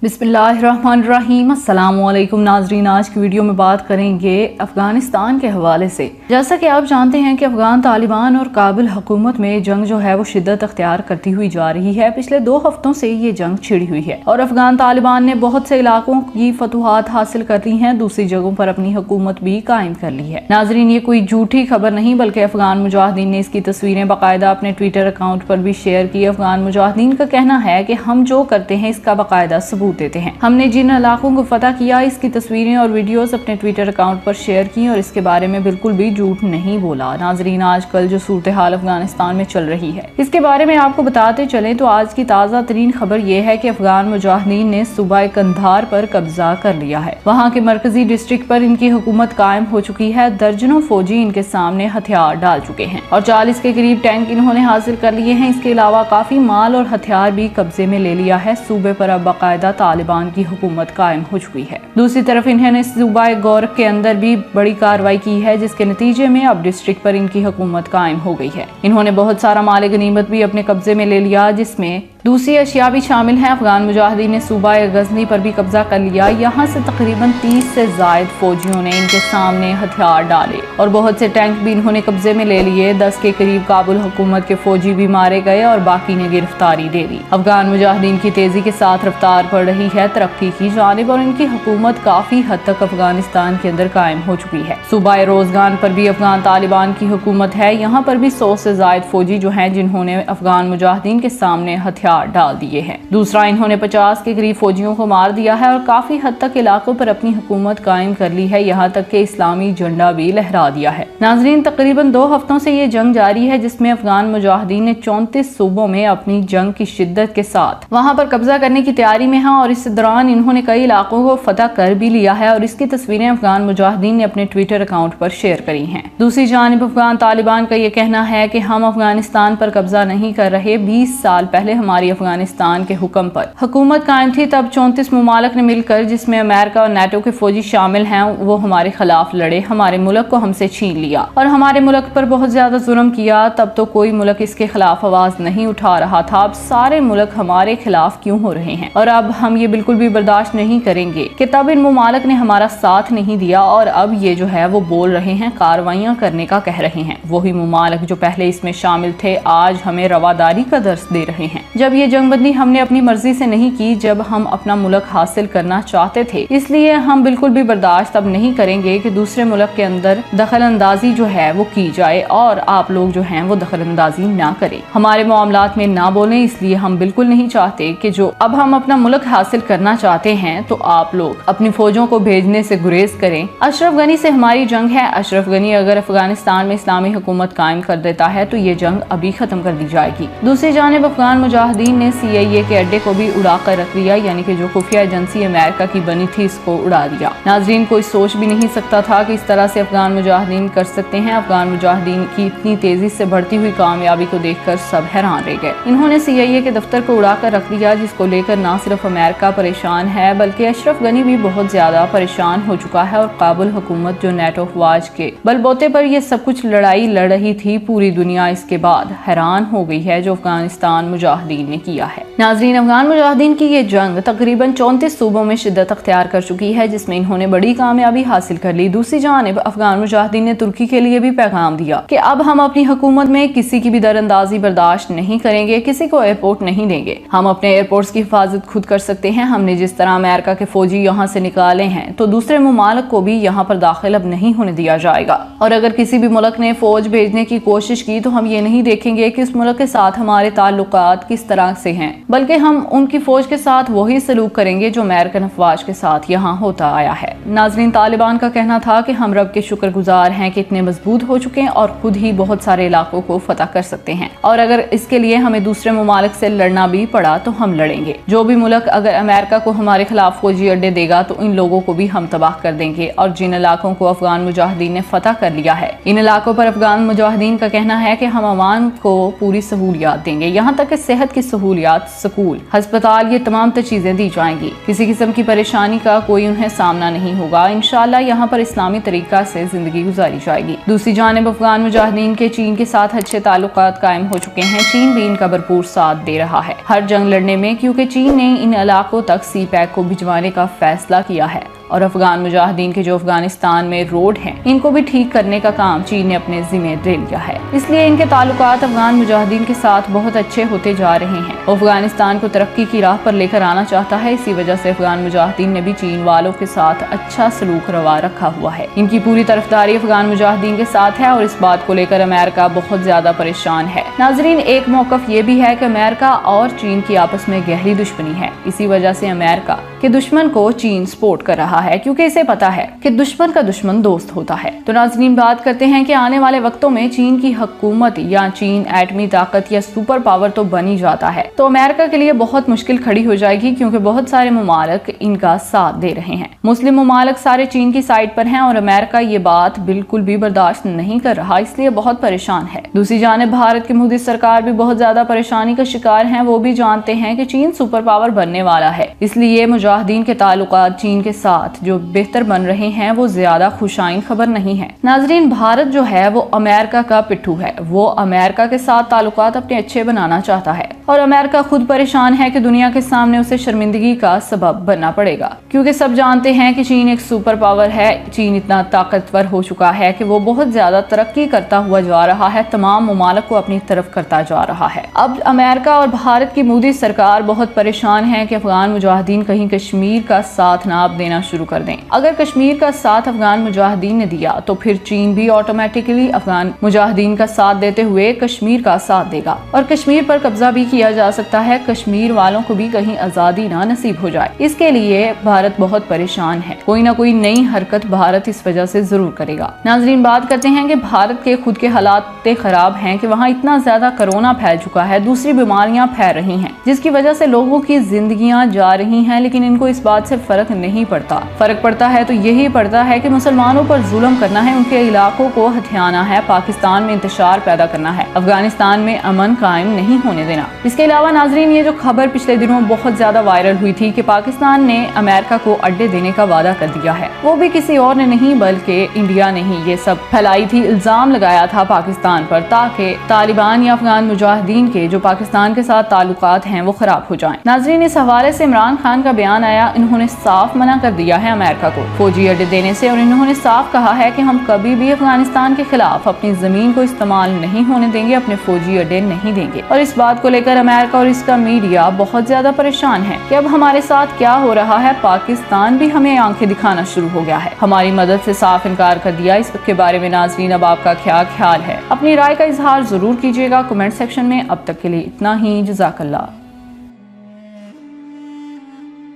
बिस्मिल्लाहिर्रहमानिर्रहीम। अस्सलामुअलैकुम नाजरीन, आज की वीडियो में बात करेंगे अफगानिस्तान के हवाले से। जैसा कि आप जानते हैं कि अफगान तालिबान और काबिल हुकूमत में जंग जो है वो शिद्दत अख्तियार करती हुई जा रही है। पिछले 2 हफ्तों से ये जंग छिड़ी हुई है और अफगान तालिबान ने बहुत से इलाकों की फतुहात हासिल कर ली हैं, दूसरी जगहों पर अपनी हुकूमत भी कायम कर ली है। नाजरीन, ये कोई झूठी खबर नहीं बल्कि अफगान मुजाहिदीन ने इसकी तस्वीरें बाकायदा अपने ट्विटर अकाउंट पर भी शेयर की। अफगान मुजाहिदीन का कहना है कि हम जो करते हैं इसका बाकायदा सबूत देते हैं। हमने जिन इलाकों को फतह किया इसकी तस्वीरें और वीडियोस अपने ट्विटर अकाउंट पर शेयर की और इसके बारे में बिल्कुल भी झूठ नहीं बोला। नाजरीन, आजकल जो सूरत हाल अफगानिस्तान में चल रही है इसके बारे में आपको बताते चले तो आज की ताज़ा तरीन खबर यह है कि अफगान मुजाहिदीन ने सूबा कंधार पर कब्जा कर लिया है। वहाँ के मरकजी डिस्ट्रिक्ट पर इनकी हुकूमत कायम हो चुकी है। दर्जनों फौजी इनके सामने हथियार डाल चुके हैं और 40 के करीब टैंक इन्होंने हासिल कर लिए हैं। इसके अलावा काफी माल और हथियार भी कब्जे में ले लिया है। सूबे पर अब बाकायदा तालिबान की हुकूमत कायम हो चुकी है। दूसरी तरफ इन्होंने सूबा गोरख के अंदर भी बड़ी कार्रवाई की है, जिसके नतीजे में अब डिस्ट्रिक्ट पर इनकी हुकूमत कायम हो गई है। इन्होंने बहुत सारा माल गनीमत भी अपने कब्जे में ले लिया, जिसमें दूसरी अशिया भी शामिल है। अफगान मुजाहिदीन ने सूबा गजनी पर भी कब्जा कर लिया। यहाँ से तकरीबन 30 से जायद फौजियों ने इनके सामने हथियार डाले और बहुत से टैंक भी इन्होंने कब्जे में ले लिए। 10 के करीब काबुल हुकूमत के फौजी भी मारे गए और बाकी ने गिरफ्तारी दे दी। अफगान मुजाहिदीन की तेजी के साथ रफ्तार बढ़ रही है तरक्की की जानिब और इनकी हुकूमत काफी हद तक अफगानिस्तान के अंदर कायम हो चुकी है। सूबा रोजगान पर भी अफगान तालिबान की हुकूमत है। यहाँ पर भी 100 से जायद फौजी जो हैं जिन्होंने अफगान मुजाहिदीन के सामने हथियार डाल दिए हैं। दूसरा, इन्होंने 50 के करीब फौजियों को मार दिया है और काफी हद तक इलाकों पर अपनी हुकूमत कायम कर ली है। यहाँ तक के इस्लामी झंडा भी लहरा दिया है। नाजरीन, तकरीबन 2 हफ्तों से ये जंग जारी है, जिसमें अफगान मुजाहिदीन ने 34 सूबों में अपनी जंग की शिद्दत के साथ वहाँ पर कब्जा करने की तैयारी में है और इस दौरान इन्होंने कई इलाकों को फतह कर भी लिया है और इसकी तस्वीरें अफगान मुजाहिदीन ने अपने ट्विटर अकाउंट पर शेयर करी हैं। दूसरी जानिब अफगान तालिबान का ये कहना है कि हम अफगानिस्तान पर कब्जा नहीं कर रहे। 20 साल पहले हमारी अफगानिस्तान के हुक्म पर हुकूमत कायम थी, तब 34 मुमालिक ने मिलकर, जिसमें अमेरिका और नेटो के फौजी शामिल हैं, वो हमारे खिलाफ लड़े, हमारे मुल्क को हमसे छीन लिया और हमारे मुल्क पर बहुत ज्यादा जुल्म किया। तब तो कोई मुल्क इसके खिलाफ आवाज नहीं उठा रहा था। अब सारे मुल्क हमारे खिलाफ क्यों हो रहे हैं और अब हम ये बिल्कुल भी बर्दाश्त नहीं करेंगे कि तब इन मुमालिक ने हमारा साथ नहीं दिया और अब ये जो है वो बोल रहे हैं, कार्रवाइयां करने का कह रहे हैं। वही मुमालिक जो पहले इसमें शामिल थे आज हमें रवादारी का दर्स दे रहे हैं। जब ये जंगबंदी हमने अपनी मर्जी से नहीं की, जब हम अपना मुल्क हासिल करना चाहते थे, इसलिए हम बिल्कुल भी बर्दाश्त अब नहीं करेंगे कि दूसरे मुल्क के अंदर दखल अंदाजी जो है वो की जाए और आप लोग जो हैं वो दखल अंदाजी ना करें, हमारे मामलात में ना बोलें। इसलिए हम बिल्कुल नहीं चाहते कि जो अब हम अपना मुल्क हासिल करना चाहते हैं तो आप लोग अपनी फौजों को भेजने से गुरेज करें। अशरफ गनी से हमारी जंग है। अशरफ गनी अगर अफगानिस्तान में इस्लामी हुकूमत कायम कर देता है तो ये जंग अभी खत्म कर दी जाएगी। दूसरी जानिब अफगान मुजाहिदीन ने CIA के अड्डे को भी उड़ा कर रख दिया, यानी कि जो खुफिया एजेंसी अमेरिका की बनी थी इसको उड़ा दिया। नाजरीन, कोई सोच भी नहीं सकता था कि इस तरह से अफगान मुजाहिदीन कर सकते हैं। अफगान मुजाहिदीन की इतनी तेजी से बढ़ती हुई कामयाबी को देखकर सब हैरान रह गए। इन्होंने CIA के दफ्तर को उड़ा कर रख दिया, जिसको लेकर न सिर्फ अमेरिका परेशान है बल्कि अशरफ गनी भी बहुत ज्यादा परेशान हो चुका है और काबुल हुकूमत जो नेटो अफवाज के बलबूते पर यह सब कुछ लड़ाई लड़ रही थी, पूरी दुनिया इसके बाद हैरान हो गई है जो अफगानिस्तान मुजाहिदीन ने किया है। नाजरीन, अफगान मुजाहिदीन की ये जंग तकरीबन 34 सूबों में शिद्दत अख्तियार कर चुकी है, जिसमें इन्होंने बड़ी कामयाबी हासिल कर ली। दूसरी जानिब अफगान मुजाहिदीन ने तुर्की के लिए भी पैगाम दिया कि अब हम अपनी हुकूमत में किसी की भी दरअंदाजी बर्दाश्त नहीं करेंगे, किसी को एयरपोर्ट नहीं देंगे। हम अपने एयरपोर्ट्स की हिफाजत खुद कर सकते हैं। हमने जिस तरह अमेरिका के फौजी यहाँ से निकाले हैं तो दूसरे मुमालिक को भी यहाँ पर दाखिल अब नहीं होने दिया जाएगा और अगर किसी भी मुल्क ने फौज भेजने की कोशिश की तो हम ये नहीं देखेंगे कि उस मुल्क के साथ हमारे ताल्लुकात किस तरह से हैं, बल्कि हम उनकी फौज के साथ वही सलूक करेंगे जो अमेरिकन अफवाज के साथ यहाँ होता आया है। नाजरीन, तालिबान का कहना था कि हम रब के शुक्रगुजार हैं कि इतने मजबूत हो चुके हैं और खुद ही बहुत सारे इलाकों को फतह कर सकते हैं और अगर इसके लिए हमें दूसरे मुमालिक से लड़ना भी पड़ा तो हम लड़ेंगे। जो भी मुल्क अगर अमेरिका को हमारे खिलाफ फौजी अड्डे देगा तो इन लोगों को भी हम तबाह कर देंगे। और जिन इलाकों को अफगान मुजाहिदीन ने फतह कर लिया है, इन इलाकों पर अफगान मुजाहिदीन का कहना है कि हम अवाम को पूरी सहूलियात देंगे, यहाँ तक कि सेहत की सहूलियात स्कूल, अस्पताल, ये तमाम चीजें दी जाएंगी। किसी किस्म की परेशानी का कोई उन्हें सामना नहीं होगा। इंशाल्लाह यहाँ पर इस्लामी तरीका से जिंदगी गुजारी जाएगी। दूसरी जानिब अफगान मुजाहिदीन के चीन के साथ अच्छे ताल्लुकात कायम हो चुके हैं। चीन भी इनका भरपूर साथ दे रहा है हर जंग लड़ने में, क्योंकि चीन ने इन इलाकों तक सी पैक को भिजवाने का फैसला किया है और अफगान मुजाहिदीन के जो अफगानिस्तान में रोड हैं, इनको भी ठीक करने का काम चीन ने अपने जिम्मे ले लिया है। इसलिए इनके ताल्लुकात अफगान मुजाहिदीन के साथ बहुत अच्छे होते जा रहे हैं। अफगानिस्तान को तरक्की की राह पर लेकर आना चाहता है। इसी वजह से अफगान मुजाहिदीन ने भी चीन वालों के साथ अच्छा सलूक रवा रखा हुआ है। इनकी पूरी तरफदारी अफगान मुजाहिदीन के साथ है और इस बात को लेकर अमेरिका बहुत ज्यादा परेशान है। नाजरीन, एक मौकफ ये भी है कि अमेरिका और चीन की आपस में गहरी दुश्मनी है। इसी वजह से अमेरिका के दुश्मन को चीन सपोर्ट कर रहा है, क्योंकि इसे पता है कि दुश्मन का दुश्मन दोस्त होता है। तो नाज़रीन, बात करते हैं कि आने वाले वक्तों में चीन की हुकूमत या चीन एटमी ताकत या सुपर पावर तो बन ही जाता है, तो अमेरिका के लिए बहुत मुश्किल खड़ी हो जाएगी, क्योंकि बहुत सारे ममालिक इनका साथ दे रहे हैं। मुस्लिम ममालिक सारे चीन की साइड पर हैं और अमेरिका ये बात बिल्कुल भी बर्दाश्त नहीं कर रहा, इसलिए बहुत परेशान है। दूसरी जानिब भारत की मोदी सरकार भी बहुत ज्यादा परेशानी का शिकार है। वो भी जानते हैं कि चीन सुपर पावर बनने वाला है, इसलिए मुजाहिदीन के ताल्लुकात चीन के साथ जो बेहतर बन रहे हैं वो ज्यादा खुशाइन खबर नहीं है। नाजरीन, भारत जो है वो अमेरिका का पिट्ठू है। वो अमेरिका के साथ ताल्लुकात अपने अच्छे बनाना चाहता है और अमेरिका खुद परेशान है कि दुनिया के सामने उसे शर्मिंदगी का सबब बनना पड़ेगा, क्योंकि सब जानते हैं कि चीन एक सुपर पावर है। चीन इतना ताकतवर हो चुका है कि वो बहुत ज्यादा तरक्की करता हुआ जा रहा है, तमाम ममालिक को अपनी तरफ करता जा रहा है। अब अमेरिका और भारत की मोदी सरकार बहुत परेशान है कि अफगान मुजाहिदीन कहीं कश्मीर का साथ ना देना शुरू कर दें। अगर कश्मीर का साथ अफगान मुजाहिदीन ने दिया तो फिर चीन भी ऑटोमेटिकली अफगान मुजाहिदीन का साथ देते हुए कश्मीर का साथ देगा और कश्मीर पर कब्जा भी किया जा सकता है। कश्मीर वालों को भी कहीं आजादी ना नसीब हो जाए, इसके लिए भारत बहुत परेशान है। कोई ना कोई नई हरकत भारत इस वजह से जरूर करेगा। नाजरीन, बात करते हैं कि भारत के खुद के हालात खराब हैं कि वहाँ इतना ज्यादा कोरोना फैल चुका है, दूसरी बीमारियां फैल रही हैं, जिसकी वजह से लोगों की जिंदगियां जा रही हैं, लेकिन इनको इस बात से फर्क नहीं पड़ता। फर्क पड़ता है तो यही पड़ता है कि मुसलमानों पर जुल्म करना है, उनके इलाकों को हथियाना है, पाकिस्तान में इंतशार पैदा करना है, अफगानिस्तान में अमन कायम नहीं होने देना। इसके अलावा नाजरीन, ये जो खबर पिछले दिनों बहुत ज्यादा वायरल हुई थी कि पाकिस्तान ने अमेरिका को अड्डे देने का वादा कर दिया है, वो भी किसी और ने नहीं बल्कि इंडिया ने ही ये सब फैलाई थी, इल्जाम लगाया था पाकिस्तान पर, ताकि तालिबान या अफगान मुजाहिदीन के जो पाकिस्तान के साथ ताल्लुकात हैं वो खराब हो जाएं। नाजरीन, इस हवाले से इमरान खान का बयान आया। इन्होंने साफ मना कर दिया है अमेरिका को फौजी अड्डे देने से और इन्होंने साफ कहा है कि हम कभी भी अफगानिस्तान के खिलाफ अपनी जमीन को इस्तेमाल नहीं होने देंगे, अपने फौजी अड्डे नहीं देंगे। और इस बात को लेकर अमेरिका और इसका मीडिया बहुत ज्यादा परेशान है कि अब हमारे साथ क्या हो रहा है। पाकिस्तान भी हमें आंखें दिखाना शुरू हो गया है, हमारी मदद से साफ इनकार कर दिया। इसके बारे में नाजरीन, अब आपका क्या ख्याल है? अपनी राय का इजहार जरूर कीजिएगा कमेंट सेक्शन में। अब तक के लिए इतना ही। जज़ाकल्लाह।